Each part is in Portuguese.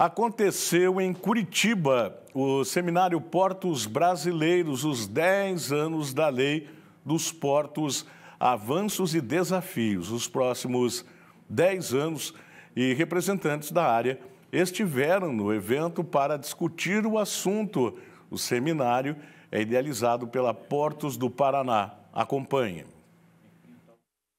Aconteceu em Curitiba o seminário Portos Brasileiros, os 10 anos da Lei dos Portos, Avanços e Desafios. Os próximos 10 anos e representantes da área estiveram no evento para discutir o assunto. O seminário é idealizado pela Portos do Paraná. Acompanhe.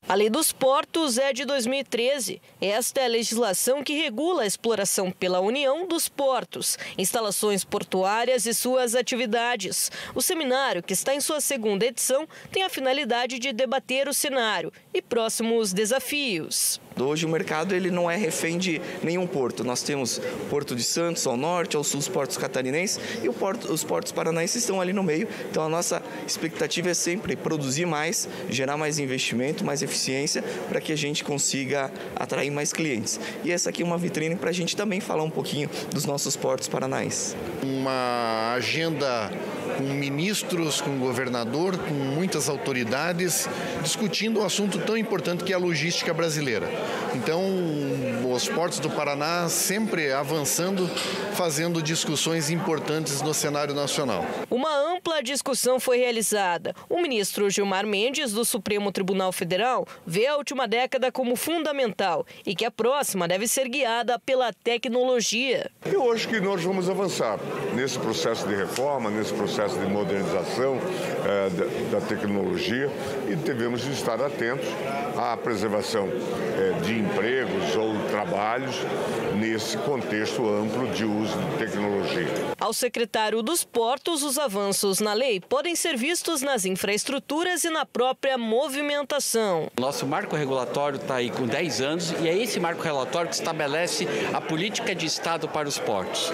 A Lei dos Portos é de 2013. Esta é a legislação que regula a exploração pela União dos portos, instalações portuárias e suas atividades. O seminário, que está em sua segunda edição, tem a finalidade de debater o cenário e próximos desafios. Hoje o mercado ele não é refém de nenhum porto. Nós temos o Porto de Santos ao norte, ao sul os portos catarinenses e os portos paranaenses estão ali no meio. Então a nossa expectativa é sempre produzir mais, gerar mais investimento, mais eficiência para que a gente consiga atrair mais clientes. E essa aqui é uma vitrine para a gente também falar um pouquinho dos nossos portos paranaenses. Uma agenda com ministros, com governador, com muitas autoridades, discutindo um assunto tão importante que é a logística brasileira. Então, os portos do Paraná sempre avançando, fazendo discussões importantes no cenário nacional. Uma ampla discussão foi realizada. O ministro Gilmar Mendes, do Supremo Tribunal Federal, vê a última década como fundamental e que a próxima deve ser guiada pela tecnologia. Eu acho que nós vamos avançar nesse processo de reforma, nesse processo de modernização da tecnologia e devemos estar atentos à preservação de empregos ou trabalhos nesse contexto amplo de uso de tecnologia. Ao secretário dos Portos, os avanços na lei podem ser vistos nas infraestruturas e na própria movimentação. Nosso marco regulatório está aí com 10 anos e é esse marco regulatório que estabelece a política de Estado para os portos.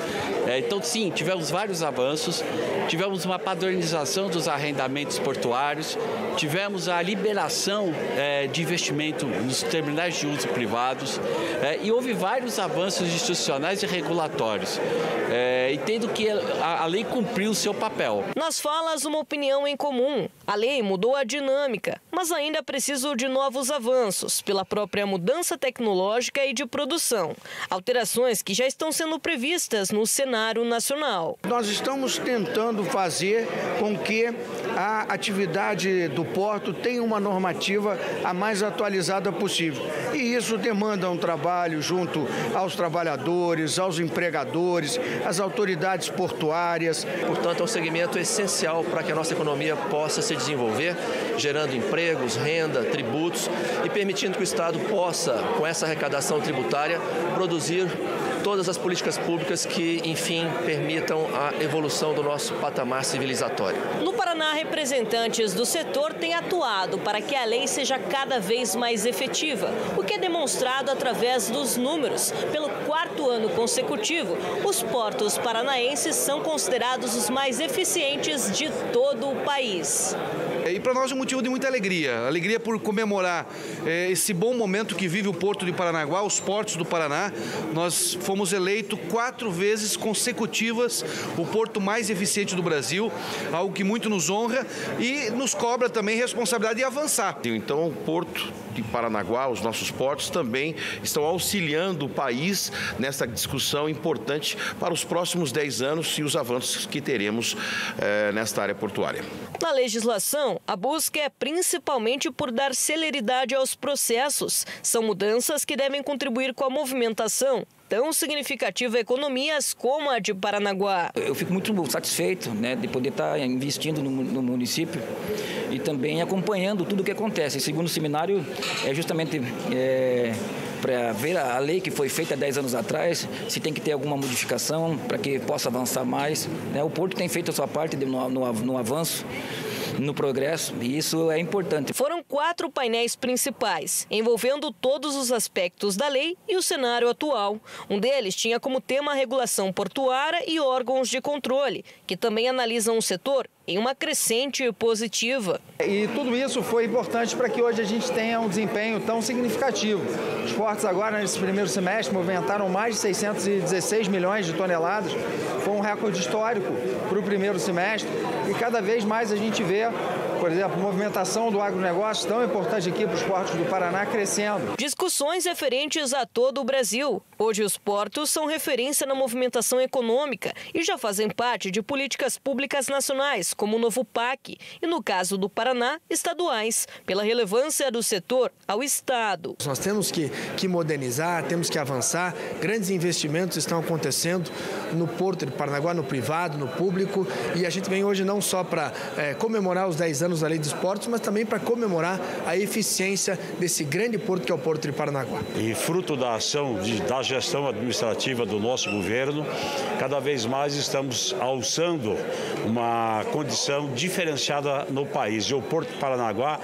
Então, sim, tivemos vários avanços, tivemos uma padronização dos arrendamentos portuários, tivemos a liberação de investimento nos terminais de uso privados e houve vários avanços institucionais e regulatórios, entendo que a lei cumpriu o seu papel. Nas falas, uma opinião em comum. A lei mudou a dinâmica, mas ainda precisa de novos avanços pela própria mudança tecnológica e de produção. Alterações que já estão sendo previstas no cenário nacional. Nós estamos tentando fazer com que a atividade do porto tenha uma normativa a mais atualizada possível. E isso demanda um trabalho junto aos trabalhadores, aos empregadores, às autoridades portuárias. Portanto, é um segmento essencial para que a nossa economia possa se desenvolver, gerando empregos, renda, tributos e permitindo que o Estado possa, com essa arrecadação tributária, produzir todas as políticas públicas que, enfim, permitam a evolução do nosso patamar civilizatório. No Paraná, representantes do setor têm atuado para que a lei seja cada vez mais efetiva, o que é demonstrado através dos números. Pelo 4º ano consecutivo, os portos paranaenses são considerados os mais eficientes de todo o país. E para nós é um motivo de muita alegria. Alegria por comemorar esse bom momento que vive o Porto de Paranaguá, os portos do Paraná. Nós fomos eleitos 4 vezes consecutivas o porto mais eficiente do Brasil, algo que muito nos honra e nos cobra também responsabilidade de avançar. Então, o Porto de Paranaguá, os nossos portos também estão auxiliando o país nessa discussão importante para os próximos 10 anos e os avanços que teremos nesta área portuária. Na legislação, a busca é principalmente por dar celeridade aos processos. São mudanças que devem contribuir com a movimentação tão significativa a economias como a de Paranaguá. Eu fico muito satisfeito, de poder estar investindo no município e também acompanhando tudo o que acontece. O segundo seminário é justamente para ver a lei que foi feita 10 anos atrás, se tem que ter alguma modificação para que possa avançar mais. O Porto tem feito a sua parte no avanço, no progresso, e isso é importante. Foram 4 painéis principais, envolvendo todos os aspectos da lei e o cenário atual. Um deles tinha como tema a regulação portuária e órgãos de controle, que também analisam o setor em uma crescente positiva. E tudo isso foi importante para que hoje a gente tenha um desempenho tão significativo. Os portos agora, nesse primeiro semestre, movimentaram mais de 616 milhões de toneladas. Foi um recorde histórico para o primeiro semestre e cada vez mais a gente vê por exemplo, movimentação do agronegócio, tão importante aqui para os portos do Paraná, crescendo. Discussões referentes a todo o Brasil. Hoje os portos são referência na movimentação econômica e já fazem parte de políticas públicas nacionais, como o novo PAC, e no caso do Paraná, estaduais, pela relevância do setor ao Estado. Nós temos que modernizar, temos que avançar. Grandes investimentos estão acontecendo no Porto de Paranaguá, no privado, no público, e a gente vem hoje não só para comemorar os 10 anos da Lei dos Portos, mas também para comemorar a eficiência desse grande porto que é o Porto de Paranaguá. E fruto da ação da gestão administrativa do nosso governo, cada vez mais estamos alçando uma condição diferenciada no país. E o Porto de Paranaguá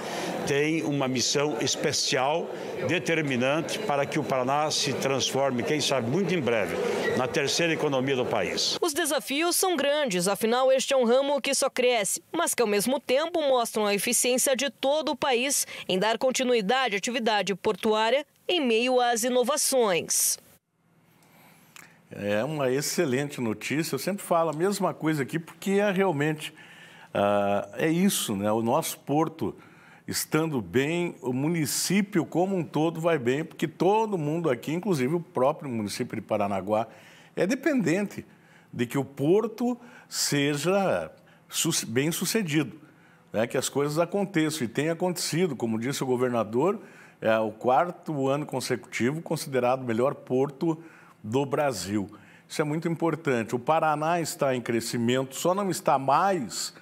tem uma missão especial, determinante, para que o Paraná se transforme, quem sabe, muito em breve, na terceira economia do país. Os desafios são grandes, afinal este é um ramo que só cresce, mas que ao mesmo tempo mostram a eficiência de todo o país em dar continuidade à atividade portuária em meio às inovações. É uma excelente notícia, eu sempre falo a mesma coisa aqui, porque é realmente, é isso, né? O nosso porto estando bem, o município como um todo vai bem, porque todo mundo aqui, inclusive o próprio município de Paranaguá, é dependente de que o porto seja bem sucedido, né? Que as coisas aconteçam, e tem acontecido, como disse o governador, é o 4º ano consecutivo considerado o melhor porto do Brasil. Isso é muito importante. O Paraná está em crescimento, só não está mais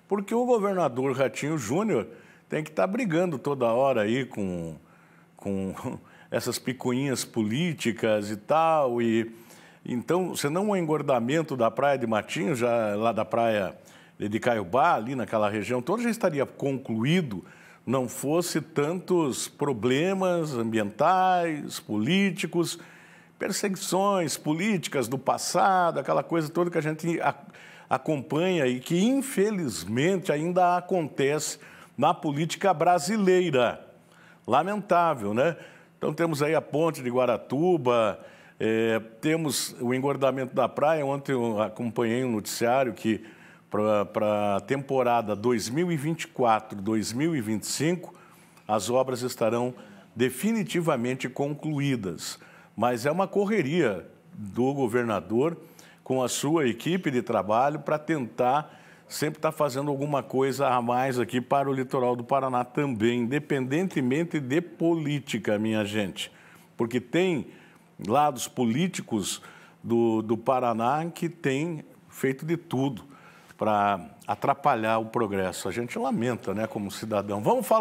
porque o governador Ratinho Júnior tem que estar brigando toda hora aí com essas picuinhas políticas e tal. E então, senão o engordamento da praia de Matinhos, já lá da praia de Caiobá, ali naquela região toda, já estaria concluído, não fosse tantos problemas ambientais, políticos, perseguições políticas do passado, aquela coisa toda que a gente acompanha e que, infelizmente, ainda acontece na política brasileira. Lamentável, né? Então, temos aí a ponte de Guaratuba, temos o engordamento da praia. Ontem eu acompanhei um noticiário que, para a temporada 2024-2025, as obras estarão definitivamente concluídas. Mas é uma correria do governador com a sua equipe de trabalho para tentar sempre estar fazendo alguma coisa a mais aqui para o litoral do Paraná também, independentemente de política, minha gente. Porque tem lados políticos do Paraná que têm feito de tudo para atrapalhar o progresso. A gente lamenta, né, como cidadão. Vamos falar